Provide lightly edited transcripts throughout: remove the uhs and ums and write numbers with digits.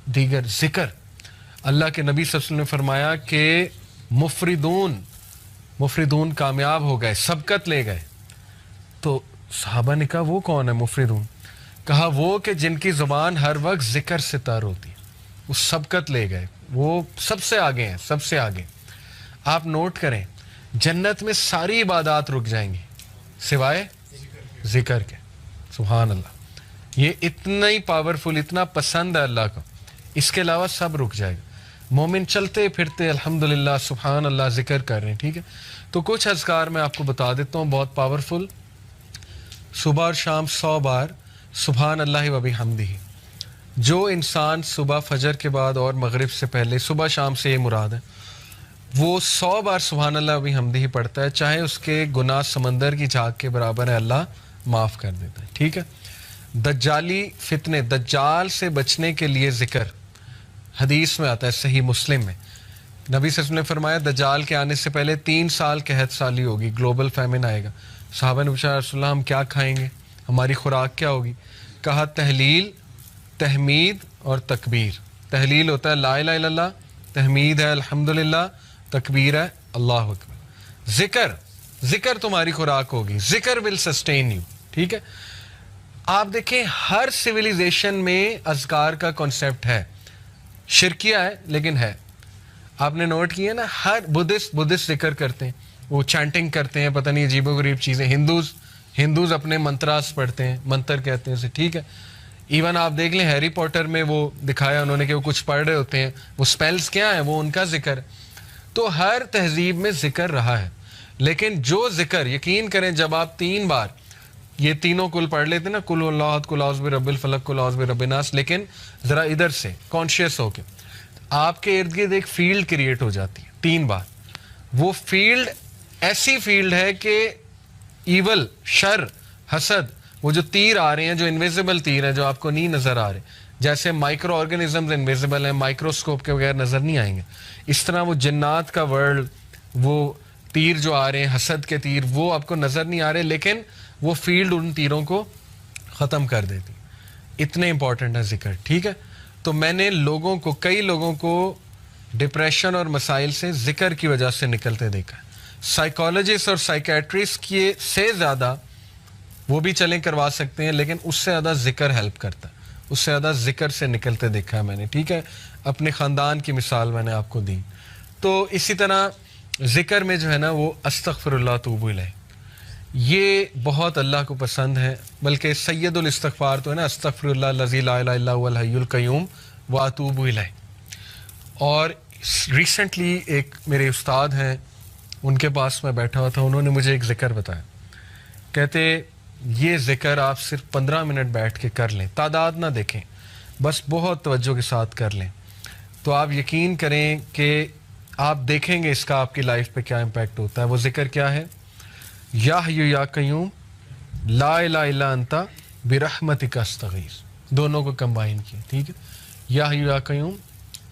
دیگر ذکر. اللہ کے نبی صلی اللہ علیہ وسلم نے فرمایا کہ مفردون کامیاب ہو گئے, سبقت لے گئے. تو صحابہ نے کہا وہ کون ہے مفردون؟ کہا وہ کہ جن کی زبان ہر وقت ذکر سے تر ہوتی ہے, وہ سبقت لے گئے, وہ سب سے آگے ہیں, سب سے آگے. آپ نوٹ کریں, جنت میں ساری عبادات رک جائیں گی سوائے ذکر کے. سبحان اللہ, یہ اتنا ہی پاورفل, اتنا پسند ہے اللہ کو, اس کے علاوہ سب رک جائے گا. مومن چلتے پھرتے الحمدللہ سبحان اللہ ذکر کر رہے ہیں. ٹھیک ہے, تو کچھ اذکار میں آپ کو بتا دیتا ہوں بہت پاورفل. صبح اور شام 100 بار سبحان اللہ و بحمدہ. جو انسان صبح فجر کے بعد اور مغرب سے پہلے, صبح شام سے یہ مراد ہے, وہ 100 بار سبحان اللہ و بحمدہ پڑھتا ہے, چاہے اس کے گناہ سمندر کی جھاگ کے برابر ہے, اللہ معاف کر دیتا ہے. ٹھیک ہے. دجالی فتنے, دجال سے بچنے کے لیے ذکر, حدیث میں آتا ہے صحیح مسلم میں, نبی صلی اللہ علیہ وسلم نے فرمایا دجال کے آنے سے پہلے 3 سال قحط سالی ہوگی, گلوبل فیمن آئے گا. صحابہ نے پوچھا رسول اللہ ہم کیا کھائیں گے, ہماری خوراک کیا ہوگی؟ کہا تحلیل, تحمید اور تکبیر. تحلیل ہوتا ہے لا الہ الا اللہ, تحمید ہے الحمدللہ, تکبیر ہے اللہ اکبر. ذکر تمہاری خوراک ہوگی, ذکر ول سسٹین یو. ٹھیک ہے. آپ دیکھیں ہر سویلائزیشن میں اذکار کا کنسیپٹ ہے, شرکیہ ہے لیکن ہے. آپ نے نوٹ کیا نا, ہر بدھسٹ ذکر کرتے ہیں, وہ چانٹنگ کرتے ہیں, پتہ نہیں عجیب و غریب چیزیں. ہندوز اپنے منتراس پڑھتے ہیں, منتر کہتے ہیں اسے. ٹھیک ہے. ایون آپ دیکھ لیں ہیری پوٹر میں وہ دکھایا انہوں نے کہ وہ کچھ پڑھ رہے ہوتے ہیں, وہ سپیلز کیا ہیں, وہ ان کا ذکر. تو ہر تہذیب میں ذکر رہا ہے, لیکن جو ذکر, یقین کریں جب آپ 3 بار یہ تینوں کل پڑھ لیتے نا, کل اللہ احد, کل اعوذ برب الفلق, کل اعوذ برب الناس, لیکن ذرا ادھر سے کانشیس ہو کے آپ کے ارد گرد ایک فیلڈ کریٹ ہو جاتی ہے 3 بار. وہ فیلڈ ایسی فیلڈ ہے کہ ایول, شر, حسد, وہ جو تیر آ رہے ہیں, جو انویزیبل تیر ہیں جو آپ کو نہیں نظر آ رہے, جیسے مائکرو آرگنزمز انویزیبل ہیں, مائکروسکوپ کے بغیر نظر نہیں آئیں گے, اس طرح وہ جنات کا ورلڈ, وہ تیر جو آ رہے ہیں, حسد کے تیر, وہ آپ کو نظر نہیں آ رہے, لیکن وہ فیلڈ ان تیروں کو ختم کر دیتی. اتنے امپورٹنٹ ہے ذکر. ٹھیک ہے. تو میں نے کئی لوگوں کو ڈپریشن اور مسائل سے ذکر کی وجہ سے نکلتے دیکھا ہے. سائیکالوجسٹ اور سائیکیٹرسٹ کی سے زیادہ وہ بھی چلیں کروا سکتے ہیں, لیکن اس سے زیادہ ذکر ہیلپ کرتا ہے, اس سے زیادہ ذکر سے نکلتے دیکھا ہے میں نے. ٹھیک ہے. اپنے خاندان کی مثال میں نے آپ کو دی. تو اسی طرح ذکر میں جو ہے نا وہ استغفر اللہ توب الیہ, یہ بہت اللہ کو پسند ہے. بلکہ سید الاستغفار تو ہے نا, استغفر اللہ الذی لا الہ الا هو الحی القیوم واتوب الیہ. اور ریسنٹلی ایک میرے استاد ہیں, ان کے پاس میں بیٹھا ہوا تھا, انہوں نے مجھے ایک ذکر بتایا. کہتے یہ ذکر آپ صرف 15 منٹ بیٹھ کے کر لیں, تعداد نہ دیکھیں, بس بہت توجہ کے ساتھ کر لیں, تو آپ یقین کریں کہ آپ دیکھیں گے اس کا آپ کی لائف پہ کیا امپیکٹ ہوتا ہے. وہ ذکر کیا ہے؟ یا حی یا قیوم لا الہ الا انت برحمتک استغیث. دونوں کو کمبائن کیا. ٹھیک ہے. یا حی یا قیوم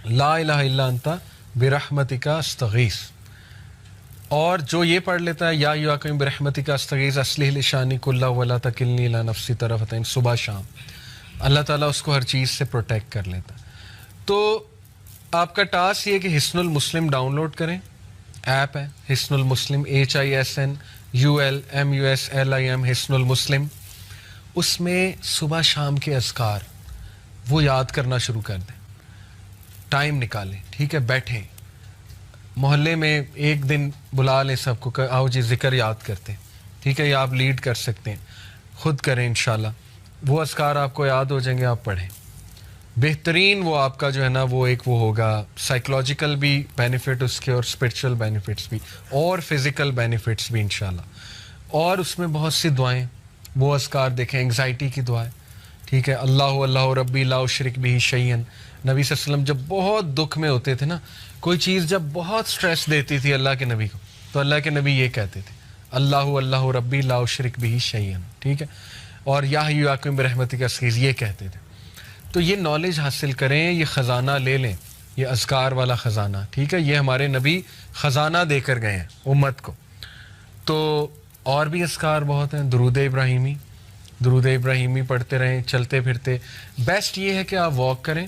لا الہ الا انت برحمتک استغیث. اور جو یہ پڑھ لیتا ہے یا حی یا قیوم برحمتک استغیث اصلح لی شانی کلہ ولا تکلنی الی نفسی طرفۃ عین, صبح شام اللہ تعالیٰ اس کو ہر چیز سے پروٹیکٹ کر لیتا ہے. تو آپ کا ٹاسک یہ کہ حصن المسلم ڈاؤن لوڈ کریں, ایپ ہے حصن المسلم, HISNULMUSLIM, حصن المسلم. اس میں صبح شام کے اذکار وہ یاد کرنا شروع کر دیں, ٹائم نکالیں. ٹھیک ہے. بیٹھیں, محلے میں ایک دن بلا لیں سب کو, آؤ جی ذکر یاد کرتے ہیں. ٹھیک ہے. یا آپ لیڈ کر سکتے ہیں, خود کریں انشاءاللہ. وہ اذکار آپ کو یاد ہو جائیں گے, آپ پڑھیں. بہترین وہ آپ کا جو ہے نا وہ ایک وہ ہوگا, سائیکولوجیکل بھی بینیفٹ اس کے, اور اسپرچول بینیفٹس بھی, اور فزیکل بینیفٹس بھی انشاءاللہ. اور اس میں بہت سی دعائیں, وہ اذکار دیکھیں, انگزائٹی کی دعائیں. ٹھیک ہے. اللہ ربی لا اشرک بہ شیئا. نبی صلی اللہ علیہ وسلم جب بہت دکھ میں ہوتے تھے نا, کوئی چیز جب بہت سٹریس دیتی تھی اللہ کے نبی کو, تو اللہ کے نبی یہ کہتے تھے اللہ ربی لا اشرک بہ شیئا. ٹھیک ہے. اور یا حی یا قیوم برحمتک استغیث یہ کہتے تھے. تو یہ نالج حاصل کریں, یہ خزانہ لے لیں, یہ اذکار والا خزانہ. ٹھیک ہے. یہ ہمارے نبی خزانہ دے کر گئے ہیں امت کو. تو اور بھی اذکار بہت ہیں. درود ابراہیمی پڑھتے رہیں چلتے پھرتے. بیسٹ یہ ہے کہ آپ واک کریں,